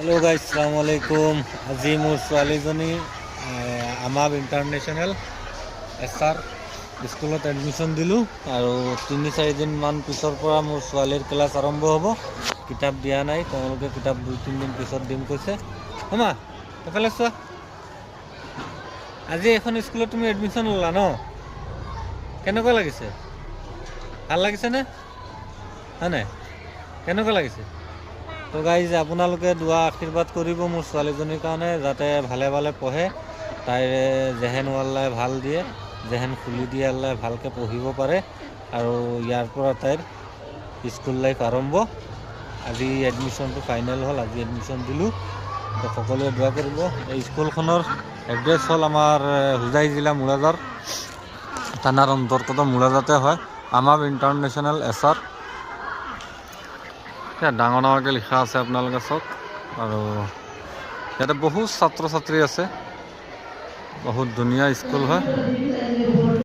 Hello guys अस्सलाम वालेकुम। আজি মোৰ ছোৱালীজনী আমাব ইণ্টাৰনেশ্যনেল SR স্কুলত এডমিশ্যন দিলোঁ আৰু 3-4 দিনমান পিছৰ পৰা মোৰ ছোৱালীৰ ক্লাছ আৰম্ভ হ'ব। কিতাপ দিয়া নাই, তেওঁলোকে কিতাপ 2-3 দিন পিছত দিম কৈছে। মা এফালে চোৱা, আজি এখন স্কুলত তুমি এডমিশ্যন ল'লা ন? কেনেকুৱা লাগিছে? ভাল লাগিছেনে? হয় নাই? কেনেকুৱা লাগিছে? তো গাইজ আপোনালোকে দুৱা আশীৰ্বাদ কৰিব মোৰ ছোৱালীজনীৰ কাৰণে, যাতে ভালে ভালে পঢ়ে, তাইৰ জেহেন আল্লাহে ভাল দিয়ে, জেহেন খুলি দিয়ে আল্লাহে, ভালকৈ পঢ়িব পাৰে আৰু ইয়াৰ পৰা তাইৰ স্কুল লাইফ আৰম্ভ। আজি এডমিশ্যনটো ফাইনেল হ'ল, আজি এডমিশ্যন দিলোঁ। তো সকলোৱে দোৱা কৰিব। এই স্কুলখনৰ এড্ৰেছ হ'ল আমাৰ হোজাই জিলা মুৰাদাৰ থানাৰ অন্তৰ্গত মুৰাদাতে হয়, আমাব ইণ্টাৰনেশ্যনেল SR। ডাঙৰ ডাঙৰকৈ লিখা আছে, আপোনালোকে চাওক। আৰু ইয়াতে বহুত ছাত্ৰ ছাত্ৰী আছে, বহুত ধুনীয়া স্কুল হয়।